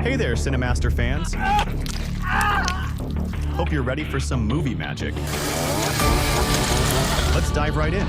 Hey there, Cinemaster fans! Hope you're ready for some movie magic. Let's dive right in.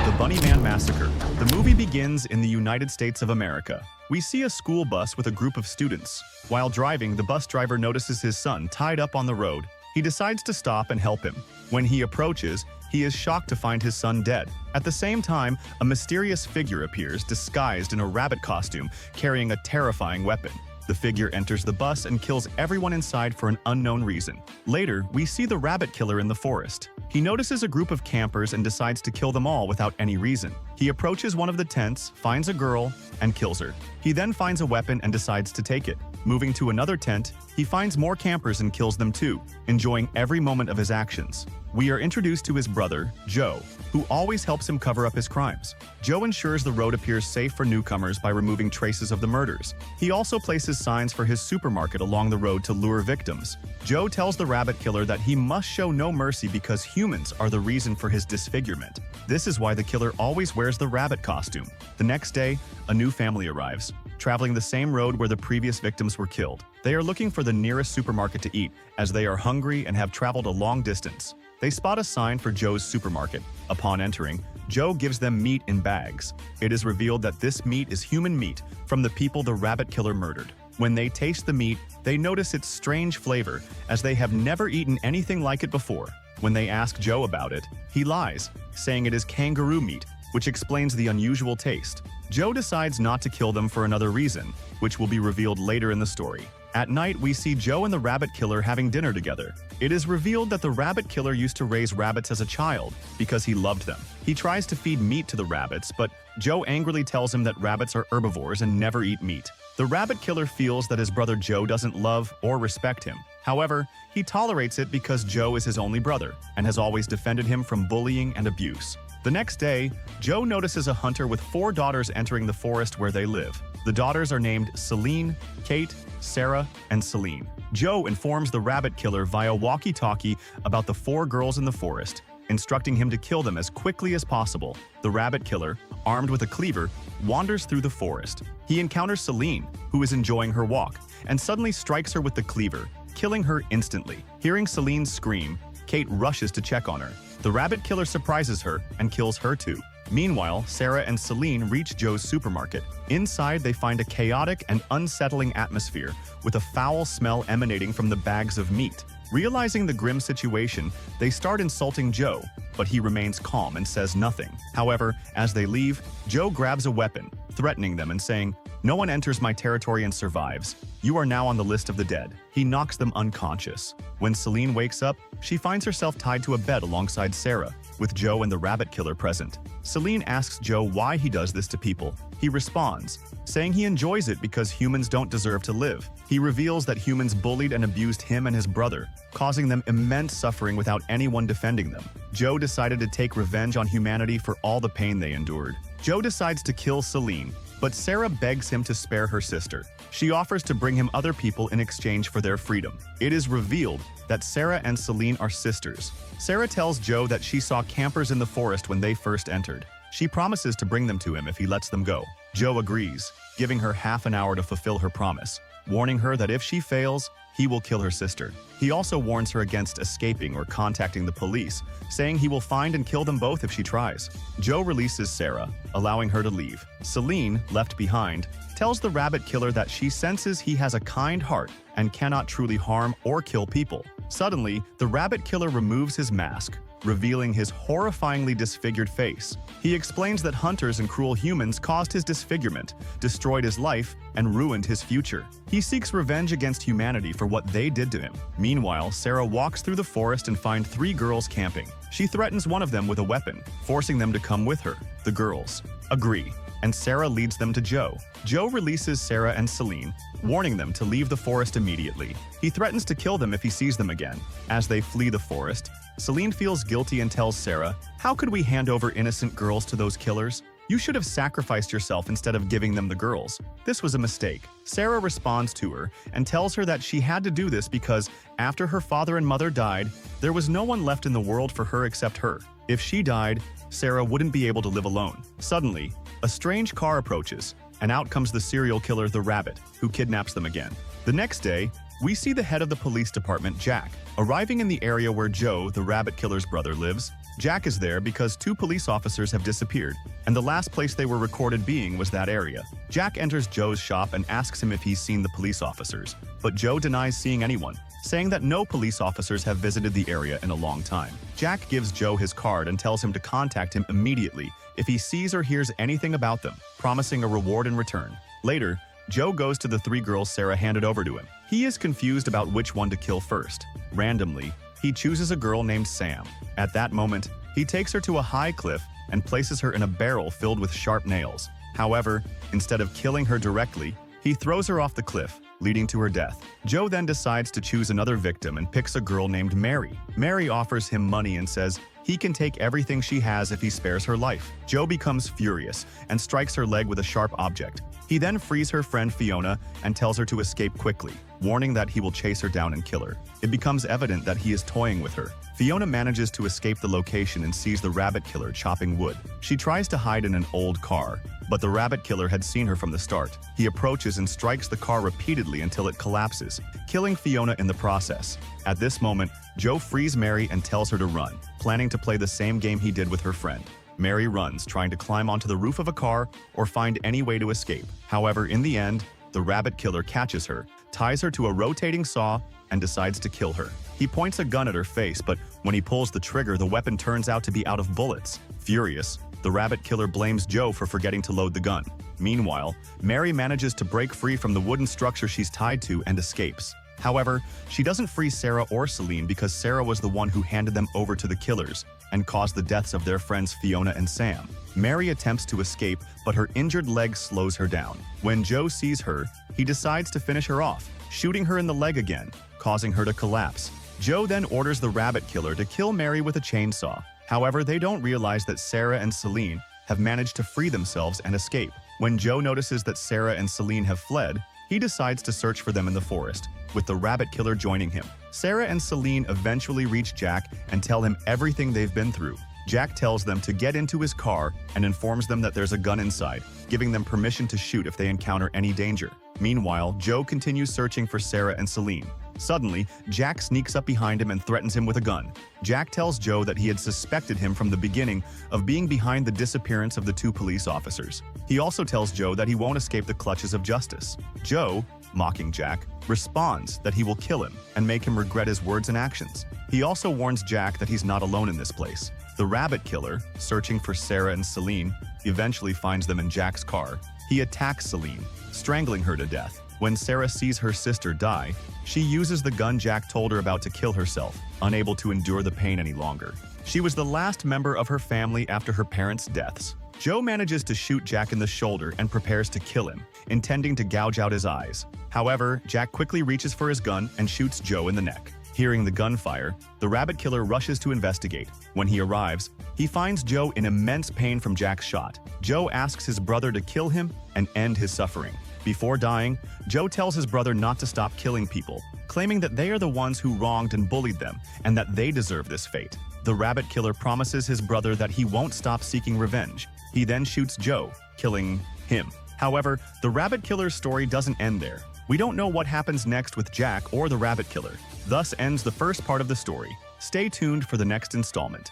The Bunny Man Massacre. The movie begins in the United States of America. We see a school bus with a group of students. While driving, the bus driver notices his son tied up on the road. He decides to stop and help him. When he approaches, he is shocked to find his son dead. At the same time, a mysterious figure appears, disguised in a rabbit costume, carrying a terrifying weapon. The figure enters the bus and kills everyone inside for an unknown reason. Later, we see the rabbit killer in the forest. He notices a group of campers and decides to kill them all without any reason. He approaches one of the tents, finds a girl, and kills her. He then finds a weapon and decides to take it. Moving to another tent, he finds more campers and kills them too, enjoying every moment of his actions. We are introduced to his brother, Joe, who always helps him cover up his crimes. Joe ensures the road appears safe for newcomers by removing traces of the murders. He also places signs for his supermarket along the road to lure victims. Joe tells the rabbit killer that he must show no mercy because humans are the reason for his disfigurement. This is why the killer always wears the rabbit costume. The next day, a new family arrives, traveling the same road where the previous victims were killed. They are looking for the nearest supermarket to eat, as they are hungry and have traveled a long distance. They spot a sign for Joe's supermarket. Upon entering, Joe gives them meat in bags. It is revealed that this meat is human meat from the people the rabbit killer murdered. When they taste the meat, they notice its strange flavor, as they have never eaten anything like it before. When they ask Joe about it, he lies, saying it is kangaroo meat, which explains the unusual taste. Joe decides not to kill them for another reason, which will be revealed later in the story. At night, we see Joe and the rabbit killer having dinner together. It is revealed that the rabbit killer used to raise rabbits as a child because he loved them. He tries to feed meat to the rabbits, but Joe angrily tells him that rabbits are herbivores and never eat meat. The rabbit killer feels that his brother Joe doesn't love or respect him. However, he tolerates it because Joe is his only brother and has always defended him from bullying and abuse. The next day, Joe notices a hunter with 4 daughters entering the forest where they live. The daughters are named Celine, Kate, Sarah, and Celine. Joe informs the rabbit killer via walkie-talkie about the 4 girls in the forest, instructing him to kill them as quickly as possible. The rabbit killer, armed with a cleaver, wanders through the forest. He encounters Celine, who is enjoying her walk, and suddenly strikes her with the cleaver, killing her instantly. Hearing Celine scream, Kate rushes to check on her. The rabbit killer surprises her and kills her too. Meanwhile, Sarah and Celine reach Joe's supermarket. Inside, they find a chaotic and unsettling atmosphere, with a foul smell emanating from the bags of meat. Realizing the grim situation, they start insulting Joe, but he remains calm and says nothing. However, as they leave, Joe grabs a weapon, threatening them and saying, "No one enters my territory and survives. You are now on the list of the dead." He knocks them unconscious. When Celine wakes up, she finds herself tied to a bed alongside Sarah, with Joe and the rabbit killer present. Celine asks Joe why he does this to people. He responds, saying he enjoys it because humans don't deserve to live. He reveals that humans bullied and abused him and his brother, causing them immense suffering without anyone defending them. Joe decided to take revenge on humanity for all the pain they endured. Joe decides to kill Celine, but Sarah begs him to spare her sister. She offers to bring him other people in exchange for their freedom. It is revealed that Sarah and Celine are sisters. Sarah tells Joe that she saw campers in the forest when they first entered. She promises to bring them to him if he lets them go. Joe agrees, giving her half an hour to fulfill her promise, warning her that if she fails, he will kill her sister. He also warns her against escaping or contacting the police, saying he will find and kill them both if she tries. Joe releases Sarah, allowing her to leave. Celine, left behind, tells the rabbit killer that she senses he has a kind heart and cannot truly harm or kill people. Suddenly, the rabbit killer removes his mask, revealing his horrifyingly disfigured face. He explains that hunters and cruel humans caused his disfigurement, destroyed his life, and ruined his future. He seeks revenge against humanity for what they did to him. Meanwhile, Sarah walks through the forest and finds 3 girls camping. She threatens one of them with a weapon, forcing them to come with her. The girls agree, and Sarah leads them to Joe. Joe releases Sarah and Celine, warning them to leave the forest immediately. He threatens to kill them if he sees them again. As they flee the forest, Celine feels guilty and tells Sarah, "How could we hand over innocent girls to those killers? You should have sacrificed yourself instead of giving them the girls. This was a mistake." Sarah responds to her and tells her that she had to do this because after her father and mother died, there was no one left in the world for her except her. If she died, Sarah wouldn't be able to live alone. Suddenly, a strange car approaches. and out comes the serial killer, the rabbit, who kidnaps them again. The next day, we see the head of the police department, Jack, arriving in the area where Joe, the rabbit killer's brother, lives. Jack is there because 2 police officers have disappeared, and the last place they were recorded being was that area. Jack enters Joe's shop and asks him if he's seen the police officers, but Joe denies seeing anyone, saying that no police officers have visited the area in a long time. Jack gives Joe his card and tells him to contact him immediately if he sees or hears anything about them, promising a reward in return. Later, Joe goes to the 3 girls Sarah handed over to him. He is confused about which one to kill first. Randomly, he chooses a girl named Sam. At that moment, he takes her to a high cliff and places her in a barrel filled with sharp nails. However, instead of killing her directly, he throws her off the cliff, leading to her death. Joe then decides to choose another victim and picks a girl named Mary. Mary offers him money and says he can take everything she has if he spares her life. Joe becomes furious and strikes her leg with a sharp object. He then frees her friend Fiona and tells her to escape quickly, warning that he will chase her down and kill her. It becomes evident that he is toying with her. Fiona manages to escape the location and sees the rabbit killer chopping wood. She tries to hide in an old car, but the rabbit killer had seen her from the start. He approaches and strikes the car repeatedly until it collapses, killing Fiona in the process. At this moment, Joe frees Mary and tells her to run, planning to play the same game he did with her friend. Mary runs, trying to climb onto the roof of a car or find any way to escape. However, in the end, the rabbit killer catches her, ties her to a rotating saw, and decides to kill her. He points a gun at her face, but when he pulls the trigger, the weapon turns out to be out of bullets. Furious, the rabbit killer blames Joe for forgetting to load the gun. Meanwhile, Mary manages to break free from the wooden structure she's tied to and escapes. However, she doesn't free Sarah or Celine because Sarah was the one who handed them over to the killers and caused the deaths of their friends Fiona and Sam. Mary attempts to escape, but her injured leg slows her down. When Joe sees her, he decides to finish her off, shooting her in the leg again, causing her to collapse. Joe then orders the rabbit killer to kill Mary with a chainsaw. However, they don't realize that Sarah and Celine have managed to free themselves and escape. When Joe notices that Sarah and Celine have fled, he decides to search for them in the forest, with the rabbit killer joining him. Sarah and Celine eventually reach Jack and tell him everything they've been through. Jack tells them to get into his car and informs them that there's a gun inside, giving them permission to shoot if they encounter any danger. Meanwhile, Joe continues searching for Sarah and Celine. Suddenly, Jack sneaks up behind him and threatens him with a gun. Jack tells Joe that he had suspected him from the beginning of being behind the disappearance of the 2 police officers. He also tells Joe that he won't escape the clutches of justice. Joe, mocking Jack, responds that he will kill him and make him regret his words and actions. He also warns Jack that he's not alone in this place. The rabbit killer, searching for Sarah and Celine, eventually finds them in Jack's car. He attacks Celine, strangling her to death. When Sarah sees her sister die, she uses the gun Jack told her about to kill herself, unable to endure the pain any longer. She was the last member of her family after her parents' deaths. Joe manages to shoot Jack in the shoulder and prepares to kill him, intending to gouge out his eyes. However, Jack quickly reaches for his gun and shoots Joe in the neck. Hearing the gunfire, the rabbit killer rushes to investigate. When he arrives, he finds Joe in immense pain from Jack's shot. Joe asks his brother to kill him and end his suffering. Before dying, Joe tells his brother not to stop killing people, claiming that they are the ones who wronged and bullied them and that they deserve this fate. The rabbit killer promises his brother that he won't stop seeking revenge. He then shoots Joe, killing him. However, the rabbit killer's story doesn't end there. We don't know what happens next with Jack or the rabbit killer. Thus ends the first part of the story. Stay tuned for the next installment.